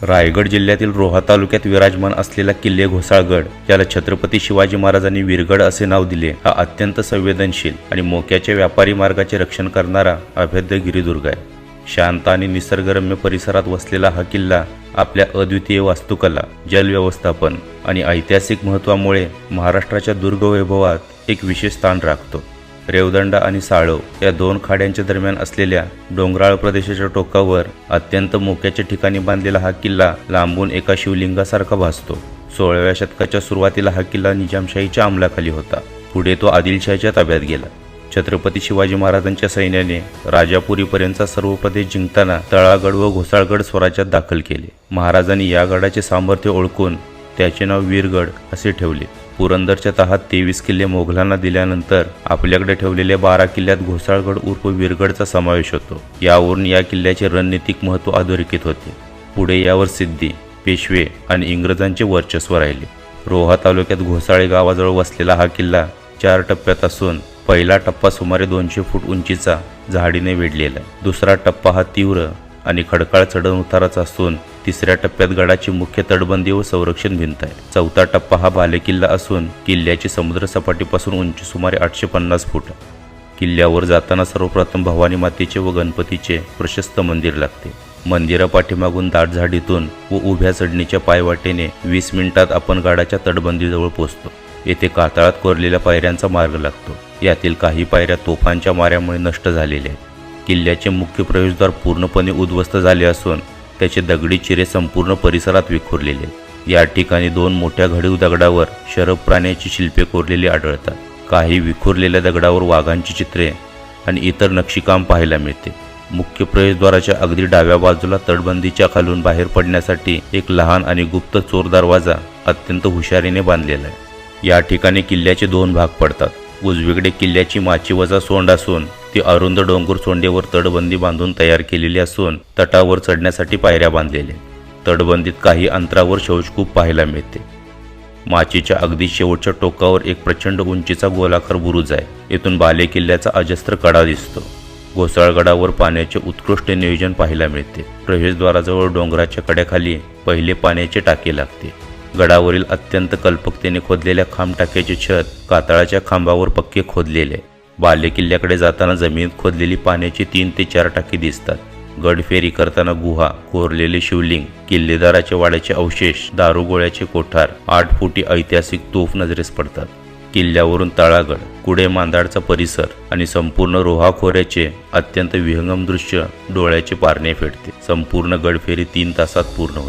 रायगड जिल्ह्यातील रोहा तालुक्यात विराजमान असलेला किल्ले घोसाळगड, ज्याला छत्रपती शिवाजी महाराजांनी वीरगड असे नाव दिले, हा अत्यंत संवेदनशील आणि मोक्याच्या व्यापारी मार्गाचे रक्षण करणारा अभेद्य गिरिदुर्ग आहे. शांत आणि निसर्गरम्य परिसरात वसलेला हा किल्ला आपल्या अद्वितीय वास्तुकला, जल व्यवस्थापन आणि ऐतिहासिक महत्त्वामुळे महाराष्ट्राच्या दुर्गवैभवात एक विशेष स्थान राखतो. रेवदंडा आणि साळव या दोन खाड्यांच्या दरम्यान असलेल्या डोंगराळ प्रदेशाच्या टोकावर अत्यंत मोक्याच्या ठिकाणी बांधलेला हा किल्ला लांबून एका शिवलिंगासारखा भासतो. 16व्या शतकाच्या सुरुवातीला हा किल्ला निजामशाहीच्या अंमलाखाली होता. पुढे तो आदिलशाहीच्या ताब्यात गेला. छत्रपती शिवाजी महाराजांच्या सैन्याने राजापुरीपर्यंतचा सर्व प्रदेश जिंकताना तळागड व घोसाळगड स्वराज्यात दाखल केले. महाराजांनी या गडाचे सामर्थ्य ओळखून त्याचे नाव वीरगड असे ठेवले. पुरंदरच्या तहात 23 किल्ले मोगलांना दिल्यानंतर आपल्याकडे ठेवलेल्या 12 किल्ल्यात घोसाळगड उर्फ वीरगडचा समावेश होतो. यावरून या किल्ल्याचे रणनीतिक महत्त्व अधोरेखित होते. पुढे यावर सिद्धी, पेशवे आणि इंग्रजांचे वर्चस्व राहिले. रोहा तालुक्यात घोसाळे गावाजवळ वसलेला हा किल्ला 4 टप्प्यात असून पहिला टप्पा सुमारे 200 फूट उंचीचा झाडीने वेढलेला आहे. दुसरा टप्पा हा तीव्र आणि खडकाळ चढण उताराचा असून तिसऱ्या टप्प्यात गडाची मुख्य तटबंदी व संरक्षण भिंत आहे. चौथा टप्पा हा बालेकिल्ला असून किल्ल्याची समुद्र सपाटीपासून उंची सुमारे 850 फूट. किल्ल्यावर जाताना सर्वप्रथम भवानी मातेचे व गणपतीचे प्रशस्त मंदिर लागते. मंदिरापाठीमागून दाट झाडीतून व उभ्या चढणीच्या पायवाटेने 20 मिनिटात आपण गडाच्या तटबंदीजवळ पोहोचतो. येथे कातळात कोरलेल्या पायऱ्यांचा मार्ग लागतो. यातील काही पायऱ्या तोफांच्या माऱ्यामुळे नष्ट झालेल्या आहेत. किल्ल्याचे मुख्य प्रवेशद्वार पूर्णपणे उद्ध्वस्त झाले असून त्याचे दगडी चिरे संपूर्ण परिसरात विखुरलेले आहेत. या ठिकाणी 2 मोठ्या घडीव दगडावर शरभ प्राण्याची शिल्पे कोरलेली आढळतात. काही विखुरलेल्या दगडावर वाघांची चित्रे आणि इतर नक्षीकाम पाहायला मिळते. मुख्य प्रवेशद्वाराच्या अगदी डाव्या बाजूला तटबंदीच्या खालून बाहेर पडण्यासाठी एक लहान आणि गुप्त चोर दरवाजा अत्यंत हुशारीने बांधलेला आहे. या ठिकाणी किल्ल्याचे 2 भाग पडतात. उजवीकडे किल्ल्याची माचीवजा सोंड असून ती अरुंद डोंगर सोंडेवर तटबंदी बांधून तयार केलेली असून तटावर चढण्यासाठी पायऱ्या बांधलेल्या. तटबंदीत काही अंतरावर शौचकूप पाहायला मिळते. माचीच्या अगदी शेवटच्या टोकावर एक प्रचंड उंचीचा गोलाकार बुरुज आहे. येथून बाले किल्ल्याचा अजस्त्र कडा दिसतो. घोसाळगडावर पाण्याचे उत्कृष्ट नियोजन पाहायला मिळते. प्रवेशद्वाराजवळ डोंगराच्या कड्याखाली पहिले पाण्याचे टाके लागते. गडावरील अत्यंत कल्पकतेने खोदलेल्या खांबटाक्याचे छत कातळाच्या खांबावर पक्के खोदलेले. बाले किल्ल्याकडे जाताना जमिनीत खोदलेली पाण्याची 3 ते 4 टाकी दिसतात. गड फेरी करताना गुहा, कोरलेले शिवलिंग, किल्लेदाराच्या वाड्याचे अवशेष, दारुगोळ्याचे कोठार, 8 फुटी ऐतिहासिक तोफ नजरेस पडतात. किल्ल्यावरून तळागड, कुडे मांदाडचा परिसर आणि संपूर्ण रोहा खोऱ्याचे अत्यंत विहंगम दृश्य डोळ्याचे पारणे फेडते. संपूर्ण गडफेरी 3 तासात पूर्ण होते.